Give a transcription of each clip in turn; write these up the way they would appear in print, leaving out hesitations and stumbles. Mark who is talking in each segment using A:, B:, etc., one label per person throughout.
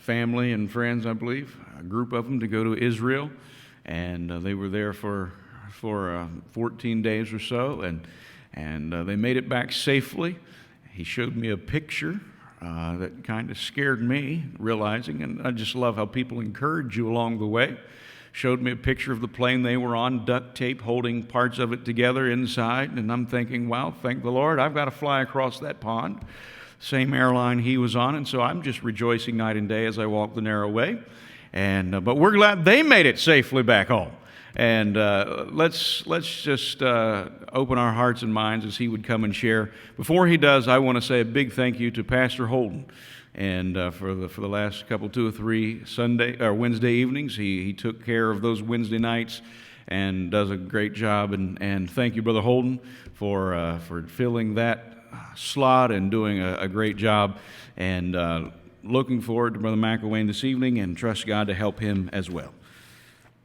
A: family and friends, I believe, a group of them, to go to Israel, and they were there for 14 days or so, and they made it back safely. He showed me a picture that kind of scared me, realizing, and I just love how people encourage you along the way. Showed me a picture of the plane they were on, duct tape holding parts of it together inside, and I'm thinking, wow, thank the Lord, I've got to fly across that pond. Same airline he was on, and so I'm just rejoicing night and day as I walk the narrow way. And but we're glad they made it safely back home. And let's just open our hearts and minds as he would come and share. Before he does, I want to say a big thank you to Pastor Holden. And for the last couple, 2 or 3 Wednesday evenings, he took care of those Wednesday nights and does a great job. And thank you, Brother Holden, for filling that slot and doing a great job. And looking forward to Brother McElwain this evening, and trust God to help him as well.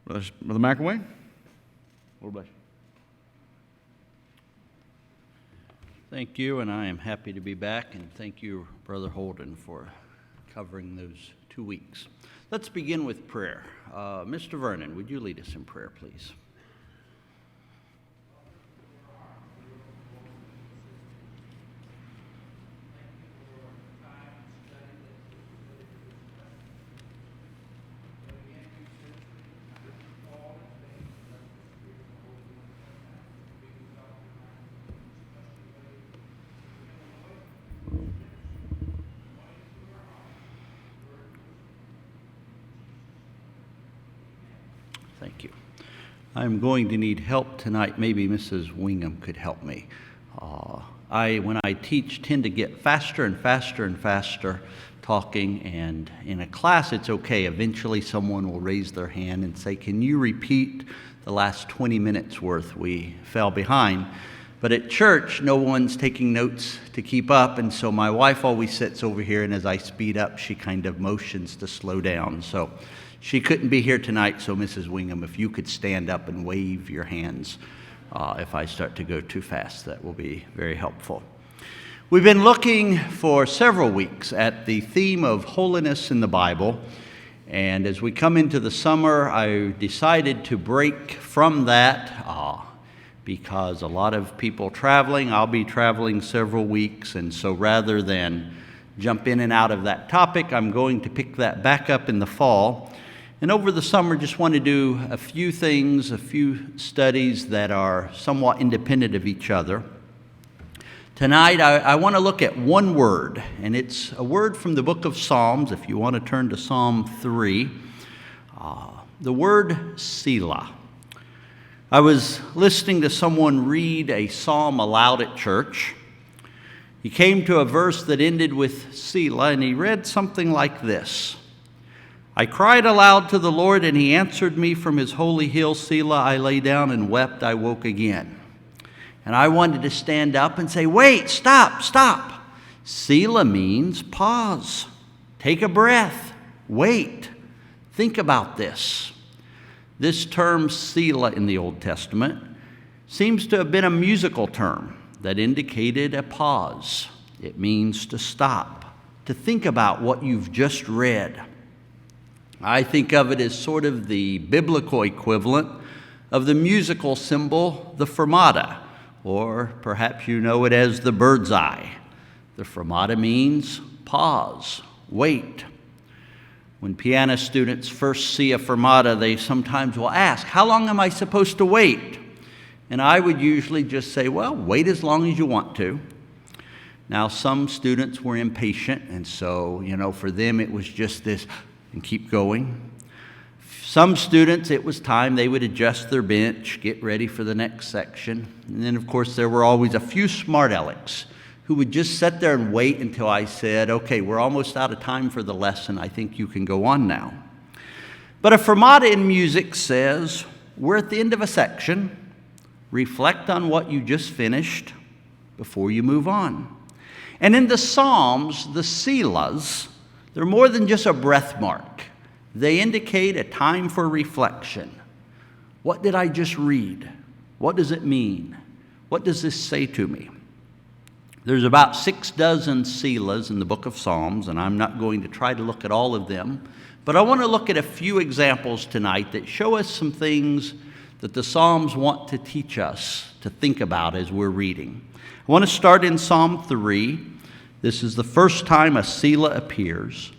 A: Brother McElwain, Lord bless you.
B: Thank you, and I am happy to be back, and thank you, Brother Holden, for covering those 2 weeks. Let's begin with prayer. Mr. Vernon, would you lead us in prayer, please? Thank you. I'm going to need help tonight. Maybe Mrs. Wingham could help me. When I teach, tend to get faster and faster and faster talking, and in a class it's okay. Eventually someone will raise their hand and say, can you repeat the last 20 minutes worth? We fell behind. But at church, no one's taking notes to keep up, and so my wife always sits over here, and as I speed up, she kind of motions to slow down. So she couldn't be here tonight, so Mrs. Wingham, if you could stand up and wave your hands if I start to go too fast, that will be very helpful. We've been looking for several weeks at the theme of holiness in the Bible, and as we come into the summer, I decided to break from that because a lot of people traveling. I'll be traveling several weeks, and so rather than jump in and out of that topic, I'm going to pick that back up in the fall. And over the summer, just want to do a few things, a few studies that are somewhat independent of each other. Tonight, I want to look at one word, and it's a word from the book of Psalms. If you want to turn to Psalm 3, the word Selah. I was listening to someone read a psalm aloud at church. He came to a verse that ended with Selah, and he read something like this. I cried aloud to the Lord, and he answered me from his holy hill. Selah, I lay down and wept, I woke again. And I wanted to stand up and say, wait, stop. Selah means pause. Take a breath. Wait. Think about this. This term Selah in the Old Testament seems to have been a musical term that indicated a pause. It means to stop, to think about what you've just read. I think of it as sort of the biblical equivalent of the musical symbol, the fermata, or perhaps you know it as the bird's eye. The fermata means pause, wait. When piano students first see a fermata, they sometimes will ask, how long am I supposed to wait? And I would usually just say, well, wait as long as you want to. Now, some students were impatient, and so, for them it was just this, and keep going. Some students, it was time they would adjust their bench, get ready for the next section. And then, of course, there were always a few smart alecks who would just sit there and wait until I said, okay, we're almost out of time for the lesson. I think you can go on now. But a fermata in music says, we're at the end of a section. Reflect on what you just finished before you move on. And in the Psalms, the Selahs, they're more than just a breath mark. They indicate a time for reflection. What did I just read? What does it mean? What does this say to me? There's about 6 dozen Selahs in the book of Psalms, and I'm not going to try to look at all of them, but I want to look at a few examples tonight that show us some things that the Psalms want to teach us to think about as we're reading. I want to start in Psalm 3. This is the first time a Selah appears.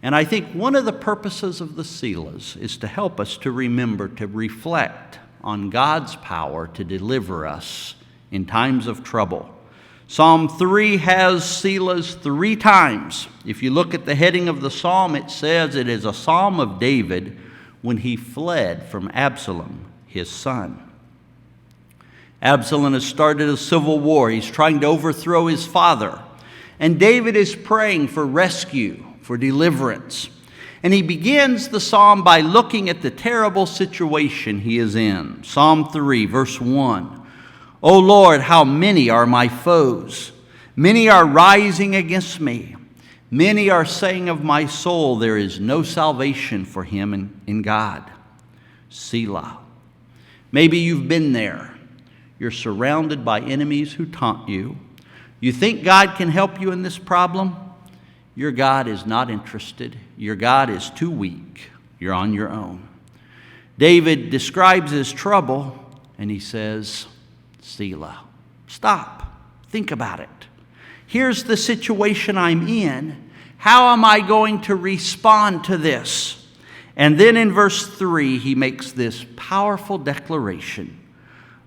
B: And I think one of the purposes of the Selahs is to help us to remember, to reflect on God's power to deliver us in times of trouble. Psalm 3 has Selahs 3 times. If you look at the heading of the psalm, it says it is a psalm of David when he fled from Absalom, his son. Absalom has started a civil war. He's trying to overthrow his father. And David is praying for rescue, for deliverance. And he begins the psalm by looking at the terrible situation he is in. Psalm 3, verse 1. O Lord, how many are my foes? Many are rising against me. Many are saying of my soul, there is no salvation for him in God. Selah. Maybe you've been there. You're surrounded by enemies who taunt you. You think God can help you in this problem? Your God is not interested. Your God is too weak. You're on your own. David describes his trouble, and he says, Selah. Stop. Think about it. Here's the situation I'm in. How am I going to respond to this? And then in verse 3, he makes this powerful declaration.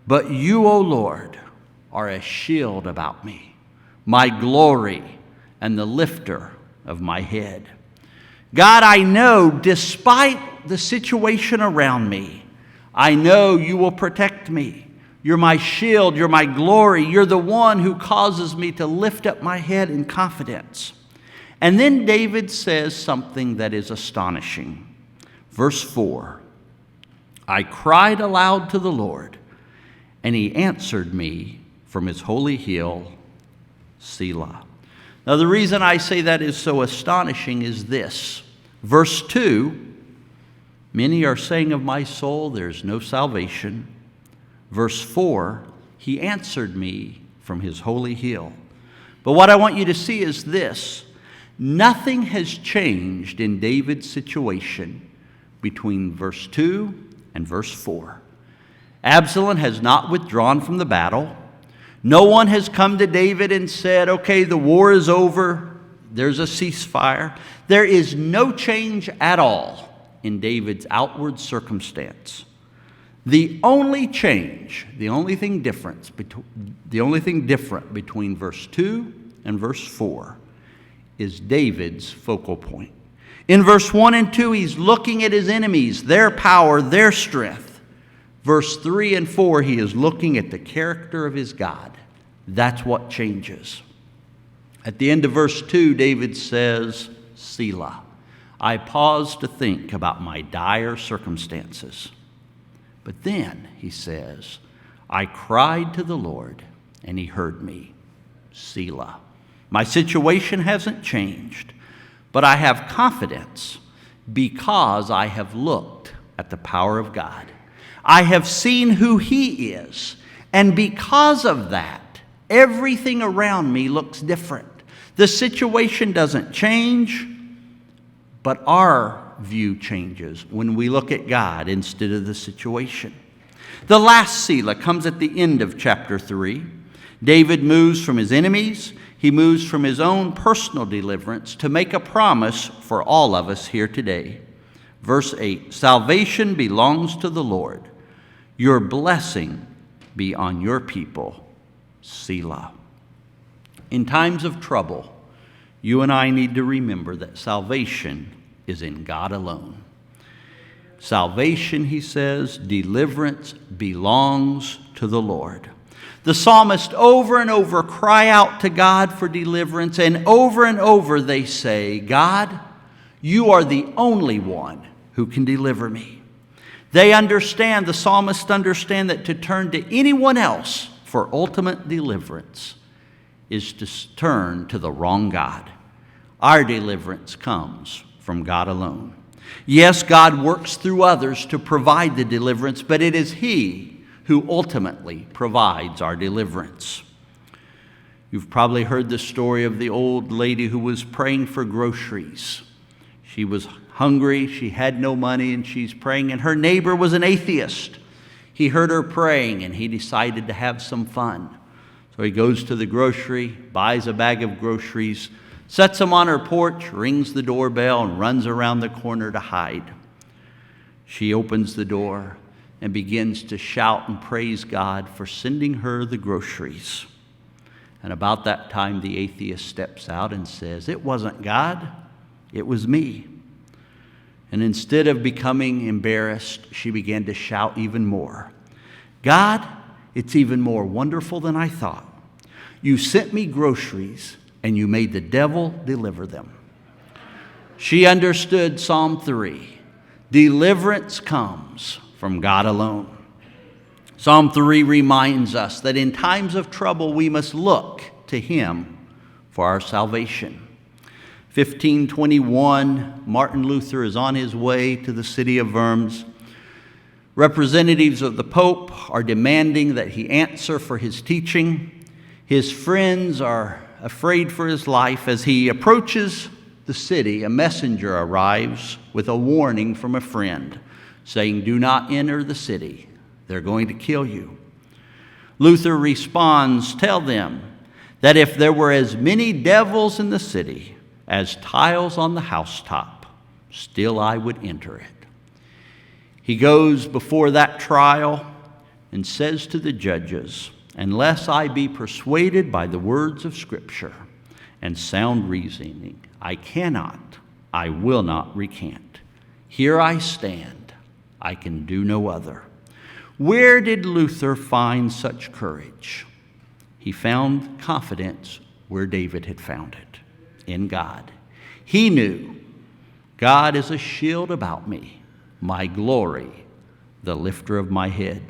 B: But you, O Lord, are a shield about me, my glory and the lifter of my head. God, I know despite the situation around me, I know you will protect me. You're my shield, you're my glory, you're the one who causes me to lift up my head in confidence. And then David says something that is astonishing. Verse 4, I cried aloud to the Lord, and he answered me from his holy hill, Selah. Now the reason I say that is so astonishing is this. Verse 2, many are saying of my soul, there's no salvation. Verse 4, he answered me from his holy hill. But what I want you to see is this. Nothing has changed in David's situation between verse 2 and verse 4. Absalom has not withdrawn from the battle. No one has come to David and said, okay, the war is over. There's a ceasefire. There is no change at all in David's outward circumstance. The only change, the only thing different between verse 2 and verse 4 is David's focal point. In verse 1 and 2, he's looking at his enemies, their power, their strength. Verse 3 and 4, he is looking at the character of his God. That's what changes. At the end of verse 2, David says, Selah. I pause to think about my dire circumstances. But then, he says, I cried to the Lord, and he heard me. Selah. My situation hasn't changed, but I have confidence because I have looked at the power of God. I have seen who he is, and because of that, everything around me looks different. The situation doesn't change, but our view changes when we look at God instead of the situation. The last Selah comes at the end of chapter 3. David moves from his enemies. He moves from his own personal deliverance to make a promise for all of us here today. Verse 8, salvation belongs to the Lord. Your blessing be on your people. Selah. In times of trouble, you and I need to remember that salvation is in God alone. Salvation, he says, deliverance belongs to the Lord. The psalmist over and over cry out to God for deliverance, and over they say, God, you are the only one who can deliver me. They understand, the psalmists understand that to turn to anyone else for ultimate deliverance is to turn to the wrong God. Our deliverance comes from God alone. Yes, God works through others to provide the deliverance, but it is he who ultimately provides our deliverance. You've probably heard the story of the old lady who was praying for groceries. She was hungry, she had no money, and she's praying, and her neighbor was an atheist. He heard her praying, and he decided to have some fun. So he goes to the grocery, buys a bag of groceries, sets them on her porch, rings the doorbell, and runs around the corner to hide. She opens the door and begins to shout and praise God for sending her the groceries. And about that time, the atheist steps out and says, "It wasn't God, it was me." And instead of becoming embarrassed, she began to shout even more, "God, it's even more wonderful than I thought. You sent me groceries, and you made the devil deliver them." She understood Psalm 3. Deliverance comes from God alone. Psalm 3 reminds us that in times of trouble we must look to Him for our salvation. 1521, Martin Luther is on his way to the city of Worms. Representatives of the Pope are demanding that he answer for his teaching. His friends are afraid for his life. As he approaches the city, a messenger arrives with a warning from a friend, saying, "Do not enter the city. They're going to kill you." Luther responds, "Tell them that if there were as many devils in the city as tiles on the housetop, still I would enter it." He goes before that trial and says to the judges, "Unless I be persuaded by the words of Scripture and sound reasoning, I will not recant. Here I stand, I can do no other." Where did Luther find such courage? He found confidence where David had found it, in God. He knew, God is a shield about me, my glory, the lifter of my head.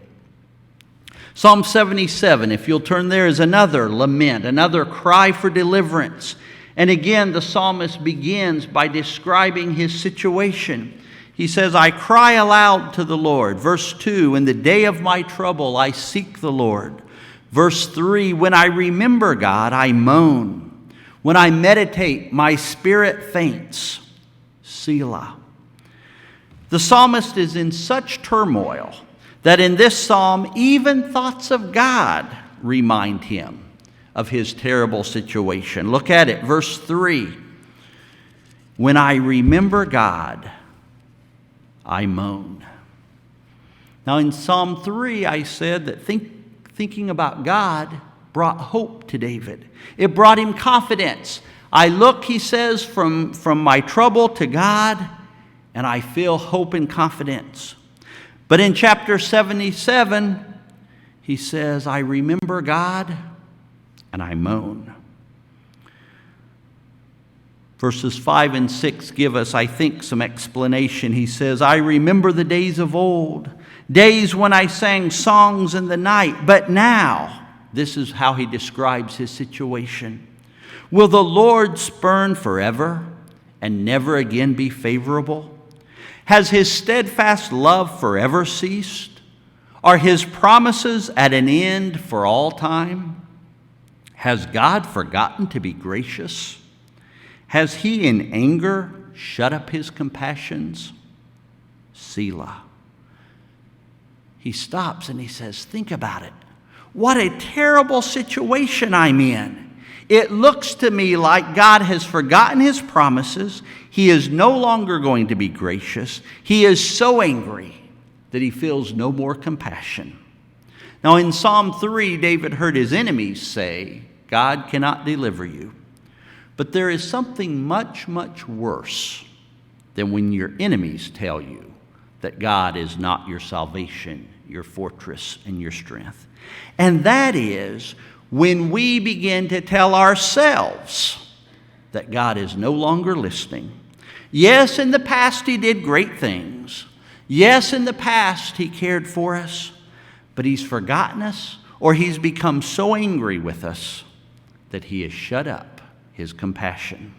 B: Psalm 77, if you'll turn there, is another lament, another cry for deliverance. And again, the psalmist begins by describing his situation. He says, "I cry aloud to the Lord." Verse 2, "In the day of my trouble, I seek the Lord." Verse 3, "When I remember God, I moan. When I meditate, my spirit faints." Selah. The psalmist is in such turmoil that in this psalm, even thoughts of God remind him of his terrible situation. Look at it, verse 3. "When I remember God, I moan." Now in Psalm 3, I said that thinking about God brought hope to David. It brought him confidence. I look, he says, from my trouble to God, and I feel hope and confidence. But in chapter 77, he says, "I remember God, and I moan." Verses 5 and 6 give us, I think, some explanation. He says, "I remember the days of old, days when I sang songs in the night, but now," this is how he describes his situation, "will the Lord spurn forever and never again be favorable? Has his steadfast love forever ceased? Are his promises at an end for all time? Has God forgotten to be gracious? Has he in anger shut up his compassions?" Selah. He stops and he says, think about it. What a terrible situation I'm in. It looks to me like God has forgotten his promises. He is no longer going to be gracious. He is so angry that he feels no more compassion. Now in Psalm 3, David heard his enemies say, "God cannot deliver you." But there is something much, much worse than when your enemies tell you that God is not your salvation, your fortress, and your strength. And that is when we begin to tell ourselves that God is no longer listening. Yes, in the past he did great things. Yes, in the past he cared for us, but he's forgotten us, or he's become so angry with us that he has shut up his compassion.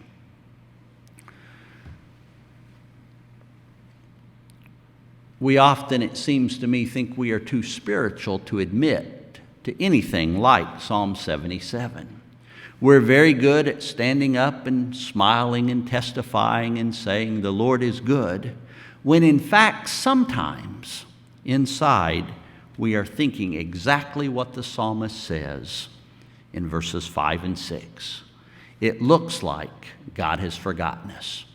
B: We often, it seems to me, think we are too spiritual to admit to anything like Psalm 77. We're very good at standing up and smiling and testifying and saying the Lord is good, when in fact sometimes inside we are thinking exactly what the psalmist says in verses 5 and 6. It looks like God has forgotten us.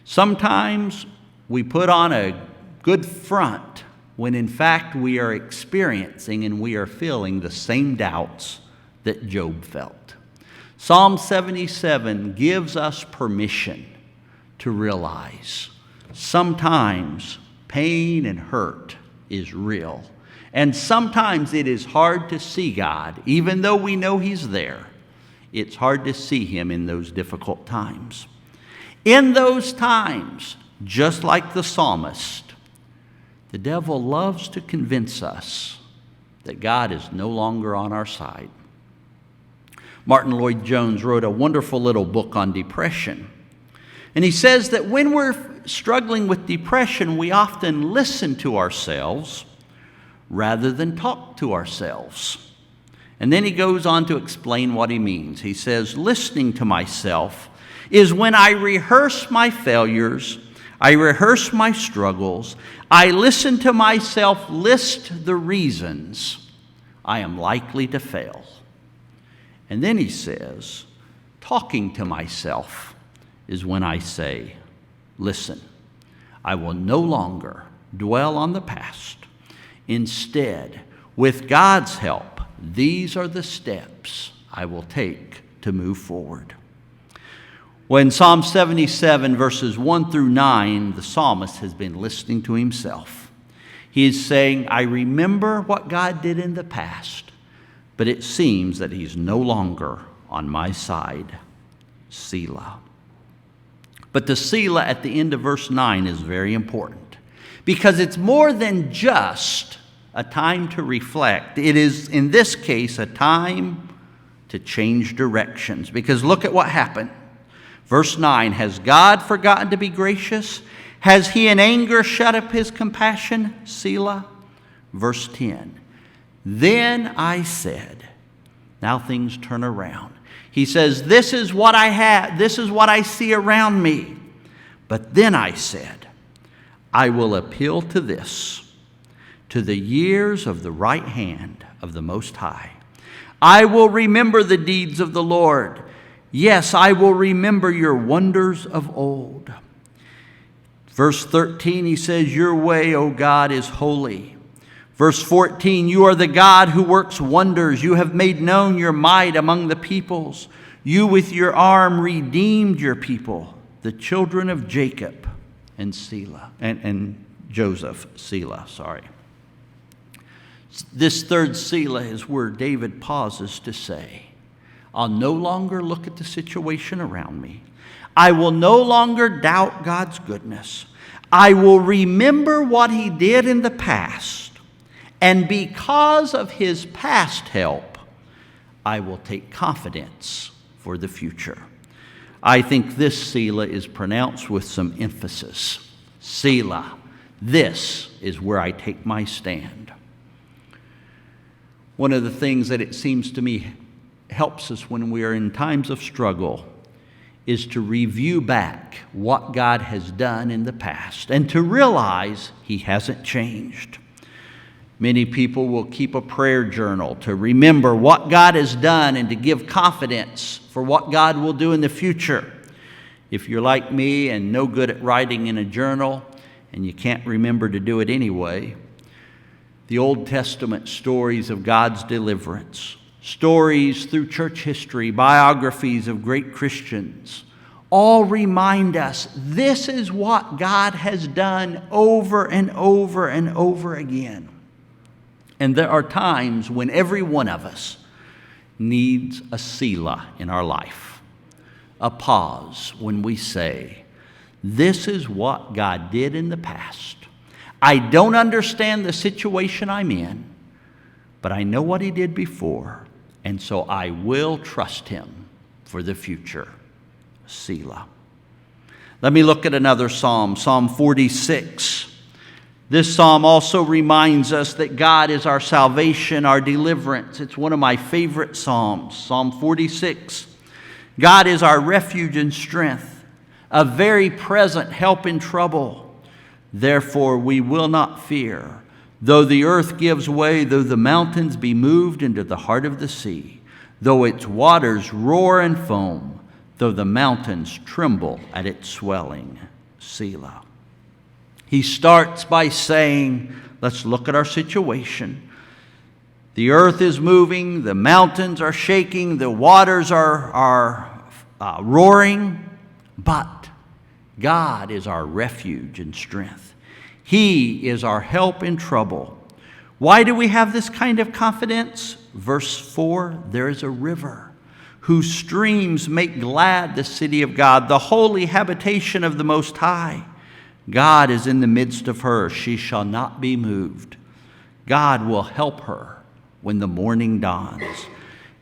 B: Sometimes we put on a good front when in fact we are experiencing and we are feeling the same doubts that Job felt. Psalm 77 gives us permission to realize sometimes pain and hurt is real. And sometimes it is hard to see God, even though we know He's there. It's hard to see Him in those difficult times. In those times, just like the psalmist, the devil loves to convince us that God is no longer on our side. Martin Lloyd-Jones wrote a wonderful little book on depression. And he says that when we're struggling with depression, we often listen to ourselves rather than talk to ourselves. And then he goes on to explain what he means. He says, listening to myself is when I rehearse my failures, I rehearse my struggles, I listen to myself list the reasons I am likely to fail. And then he says, talking to myself is when I say, listen, I will no longer dwell on the past. Instead, with God's help, these are the steps I will take to move forward. Well, in Psalm 77, verses 1 through 9, the psalmist has been listening to himself. He is saying, I remember what God did in the past, but it seems that He's no longer on my side. Selah. But the Selah at the end of verse 9 is very important because it's more than just a time to reflect. It is, in this case, a time to change directions. Because look at what happened. Verse 9, has God forgotten to be gracious? Has He in anger shut up His compassion? Selah. Verse 10, then I said, now things turn around. He says, this is what I had, this is what I see around me. But then I said, I will appeal to this, to the years of the right hand of the Most High. I will remember the deeds of the Lord. Yes, I will remember your wonders of old. Verse 13, he says, your way, O God, is holy. Verse 14, you are the God who works wonders. You have made known your might among the peoples. You with your arm redeemed your people, the children of Jacob and Selah, and Joseph, Selah, sorry. This third Selah is where David pauses to say, I'll no longer look at the situation around me. I will no longer doubt God's goodness. I will remember what He did in the past. And because of His past help, I will take confidence for the future. I think this Selah is pronounced with some emphasis. Selah, this is where I take my stand. One of the things that it seems to me helps us when we are in times of struggle is to review back what God has done in the past and to realize He hasn't changed. Many people will keep a prayer journal to remember what God has done and to give confidence for what God will do in the future. If you're like me and no good at writing in a journal and you can't remember to do it anyway, the Old Testament stories of God's deliverance, stories through church history, biographies of great Christians, all remind us this is what God has done over and over and over again. And there are times when every one of us needs a Selah in our life, a pause when we say, this is what God did in the past. I don't understand the situation I'm in, but I know what He did before, and so I will trust Him for the future. Selah. Let me look at another psalm, Psalm 46. This psalm also reminds us that God is our salvation, our deliverance. It's one of my favorite psalms, Psalm 46. God is our refuge and strength, a very present help in trouble. Therefore we will not fear, though the earth gives way, though the mountains be moved into the heart of the sea, though its waters roar and foam, though the mountains tremble at its swelling. Selah. He starts by saying, let's look at our situation. The earth is moving, the mountains are shaking, the waters are roaring, but God is our refuge and strength. He is our help in trouble. Why do we have this kind of confidence? Verse 4, there is a river whose streams make glad the city of God, the holy habitation of the Most High. God is in the midst of her. She shall not be moved. God will help her when the morning dawns.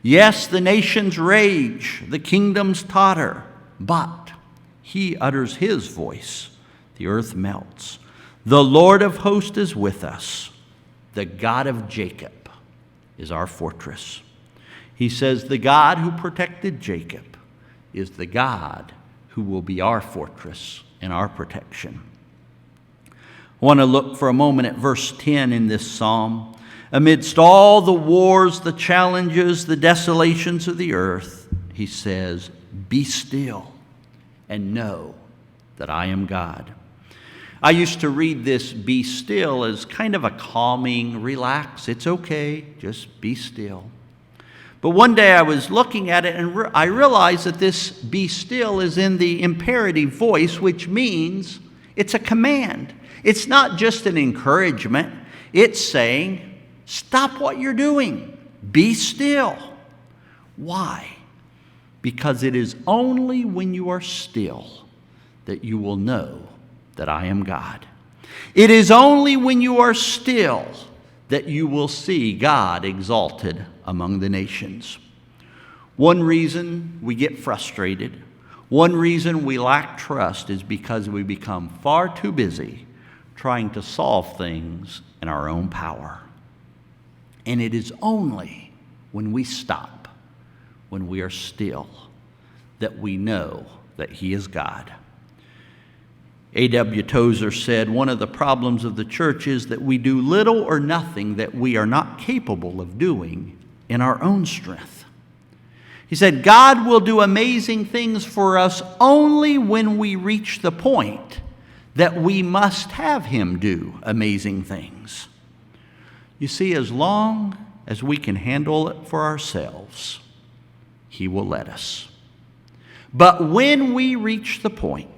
B: Yes, the nations rage, the kingdoms totter, but he utters his voice. The earth melts. The Lord of hosts is with us. The God of Jacob is our fortress. He says the God who protected Jacob is the God who will be our fortress and our protection. I want to look for a moment at verse 10 in this psalm. Amidst all the wars, the challenges, the desolations of the earth, he says, be still and know that I am God. I used to read this be still as kind of a calming, relax, it's okay, just be still. But one day I was looking at it and I realized that this be still is in the imperative voice, which means it's a command. It's not just an encouragement. It's saying, stop what you're doing. Be still. Why? Because it is only when you are still that you will know that I am God. It is only when you are still that you will see God exalted among the nations. One reason we get frustrated, one reason we lack trust is because we become far too busy trying to solve things in our own power. And it is only when we stop, when we are still, that we know that he is God. A.W. Tozer said, one of the problems of the church is that we do little or nothing that we are not capable of doing in our own strength. He said, God will do amazing things for us only when we reach the point that we must have him do amazing things. You see, as long as we can handle it for ourselves, he will let us. But when we reach the point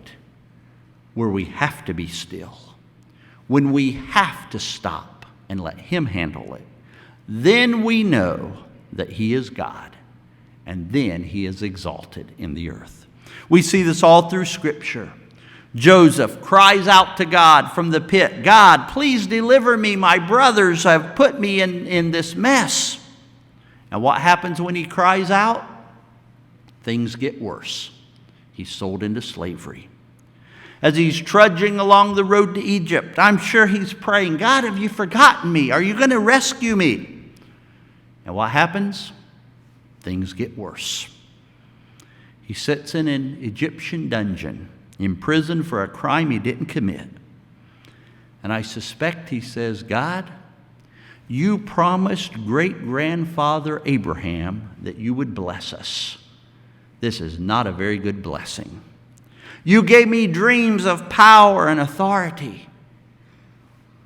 B: where we have to be still, when we have to stop and let him handle it, then we know that he is God, and then he is exalted in the earth. We see this all through Scripture. Joseph cries out to God from the pit, God, please deliver me. My brothers have put me in this mess. And what happens when he cries out? Things get worse. He's sold into slavery. As he's trudging along the road to Egypt, I'm sure he's praying, God, have you forgotten me? Are you going to rescue me? And what happens? Things get worse. He sits in an Egyptian dungeon, imprisoned for a crime he didn't commit. And I suspect he says, God, you promised great-grandfather Abraham that you would bless us. This is not a very good blessing. You gave me dreams of power and authority.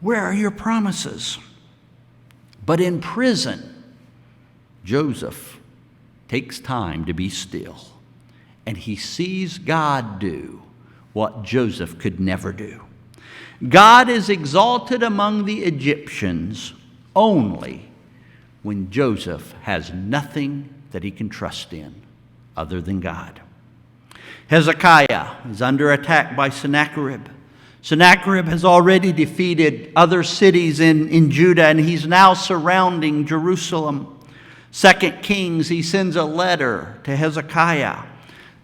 B: Where are your promises? But in prison, Joseph takes time to be still, and he sees God do what Joseph could never do. God is exalted among the Egyptians only when Joseph has nothing that he can trust in other than God. Hezekiah is under attack by Sennacherib. Sennacherib has already defeated other cities in Judah, and he's now surrounding Jerusalem. 2 Kings, he sends a letter to Hezekiah.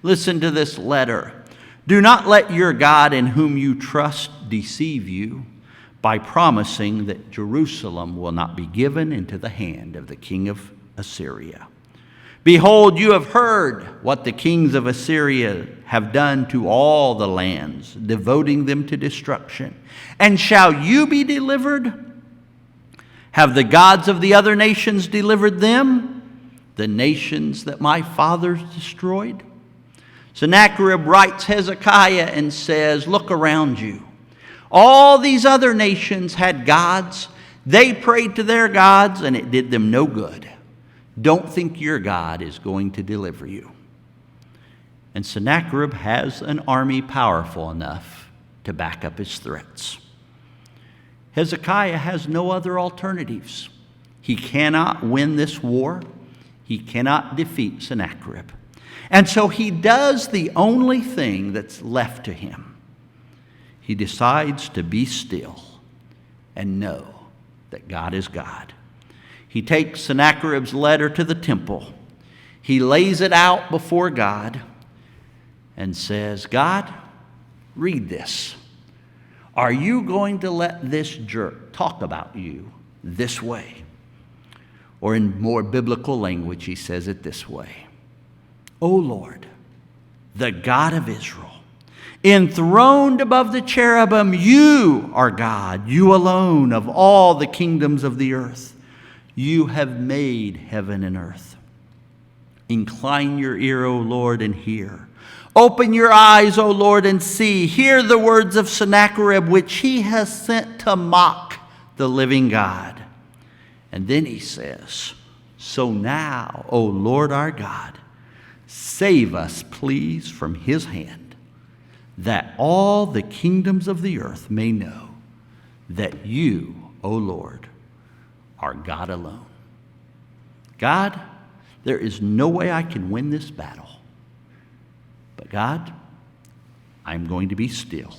B: Listen to this letter. Do not let your God in whom you trust deceive you by promising that Jerusalem will not be given into the hand of the king of Assyria. Behold, you have heard what the kings of Assyria have done to all the lands, devoting them to destruction. And shall you be delivered? Have the gods of the other nations delivered them, the nations that my fathers destroyed? Sennacherib writes Hezekiah and says, look around you. All these other nations had gods. They prayed to their gods, and it did them no good. Don't think your God is going to deliver you. And Sennacherib has an army powerful enough to back up his threats. Hezekiah has no other alternatives. He cannot win this war. He cannot defeat Sennacherib. And so he does the only thing that's left to him. He decides to be still and know that God is God. He takes Sennacherib's letter to the temple. He lays it out before God and says, God, read this. Are you going to let this jerk talk about you this way? Or in more biblical language, he says it this way. O Lord, the God of Israel, enthroned above the cherubim, you are God, you alone of all the kingdoms of the earth. You have made heaven and earth. Incline your ear, O Lord, and hear. Open your eyes, O Lord, and see. Hear the words of Sennacherib, which he has sent to mock the living God. And then he says, so now, O Lord our God, save us, please, from his hand, that all the kingdoms of the earth may know that you, O Lord, are God alone. God, there is no way I can win this battle. But God, I'm going to be still.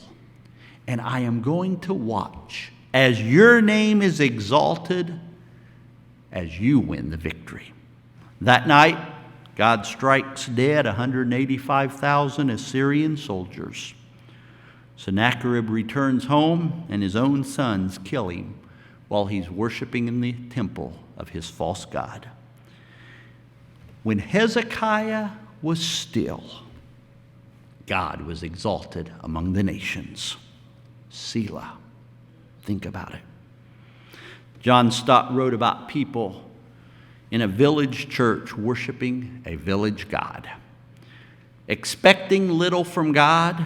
B: And I am going to watch as your name is exalted as you win the victory. That night, God strikes dead 185,000 Assyrian soldiers. Sennacherib returns home, and his own sons kill him while he's worshiping in the temple of his false god. When Hezekiah was still, God was exalted among the nations. Selah. Think about it. John Stott wrote about people in a village church worshiping a village god, expecting little from God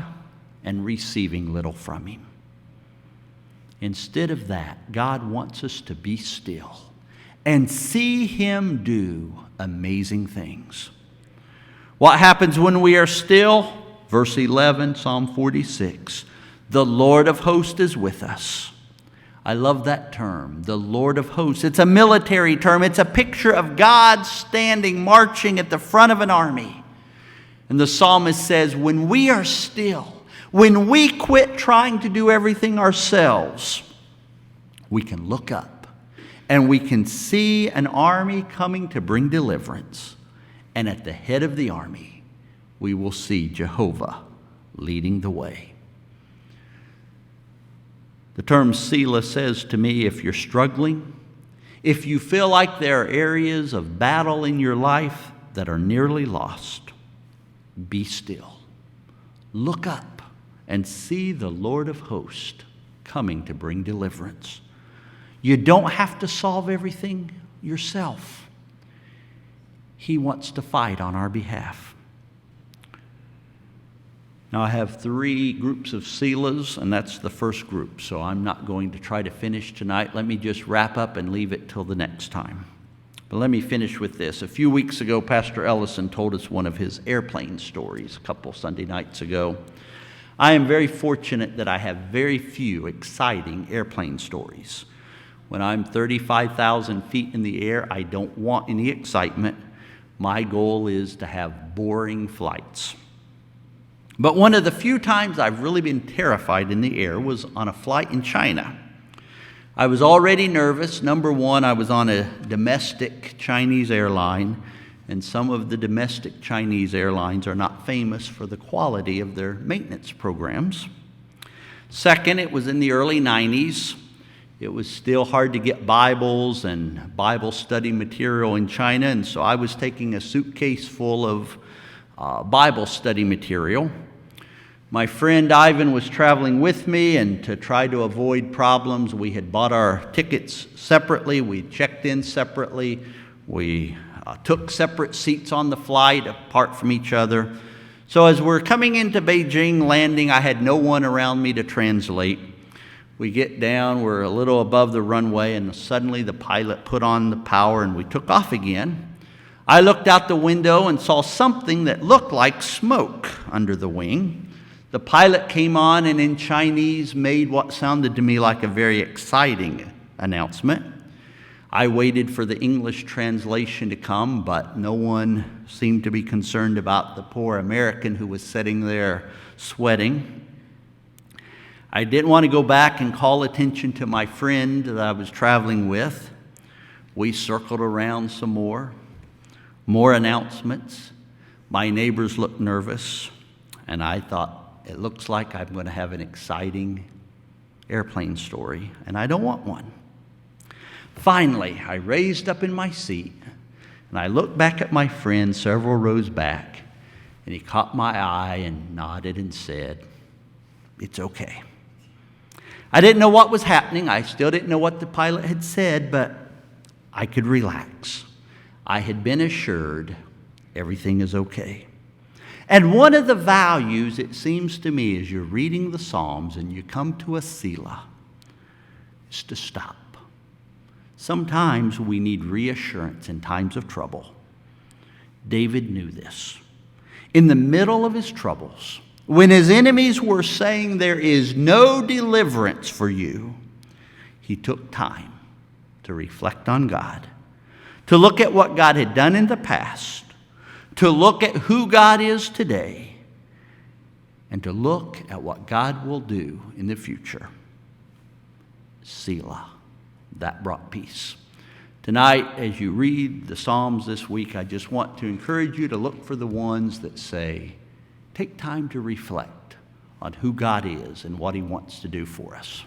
B: and receiving little from him. Instead of that, God wants us to be still and see him do amazing things. What happens when we are still? Verse 11, Psalm 46. The Lord of hosts is with us. I love that term, the Lord of hosts. It's a military term. It's a picture of God standing, marching at the front of an army. And the psalmist says, when we are still, when we quit trying to do everything ourselves, we can look up and we can see an army coming to bring deliverance. And at the head of the army, we will see Jehovah leading the way. The term Selah says to me, if you're struggling, if you feel like there are areas of battle in your life that are nearly lost, be still. Look up and see the Lord of hosts coming to bring deliverance. You don't have to solve everything yourself. He wants to fight on our behalf. Now, I have 3 groups of Selahs, and that's the first group, so I'm not going to try to finish tonight. Let me just wrap up and leave it till the next time. But let me finish with this. A few weeks ago, Pastor Ellison told us one of his airplane stories a couple Sunday nights ago. I am very fortunate that I have very few exciting airplane stories. When I'm 35,000 feet in the air, I don't want any excitement. My goal is to have boring flights. But one of the few times I've really been terrified in the air was on a flight in China. I was already nervous. Number one, I was on a domestic Chinese airline, and some of the domestic Chinese airlines are not famous for the quality of their maintenance programs. Second, it was in the early 90s. It was still hard to get Bibles and Bible study material in China, and so I was taking a suitcase full of Bible study material. My friend Ivan was traveling with me, and to try to avoid problems, we had bought our tickets separately. We checked in separately. We took separate seats on the flight apart from each other. So as we're coming into Beijing landing, I had no one around me to translate. We get down, we're a little above the runway, and suddenly the pilot put on the power and we took off again. I looked out the window and saw something that looked like smoke under the wing. The pilot came on and in Chinese made what sounded to me like a very exciting announcement. I waited for the English translation to come, but no one seemed to be concerned about the poor American who was sitting there sweating. I didn't want to go back and call attention to my friend that I was traveling with. We circled around some more announcements. My neighbors looked nervous, and I thought, it looks like I'm going to have an exciting airplane story, and I don't want one. Finally, I raised up in my seat, and I looked back at my friend several rows back, and he caught my eye and nodded and said, "It's okay." I didn't know what was happening. I still didn't know what the pilot had said, but I could relax. I had been assured everything is okay. And one of the values, it seems to me, as you're reading the Psalms and you come to a Selah, is to stop. Sometimes we need reassurance in times of trouble. David knew this. In the middle of his troubles, when his enemies were saying there is no deliverance for you, he took time to reflect on God, to look at what God had done in the past, to look at who God is today, and to look at what God will do in the future. Selah. That brought peace. Tonight, as you read the Psalms this week, I just want to encourage you to look for the ones that say, take time to reflect on who God is and what He wants to do for us.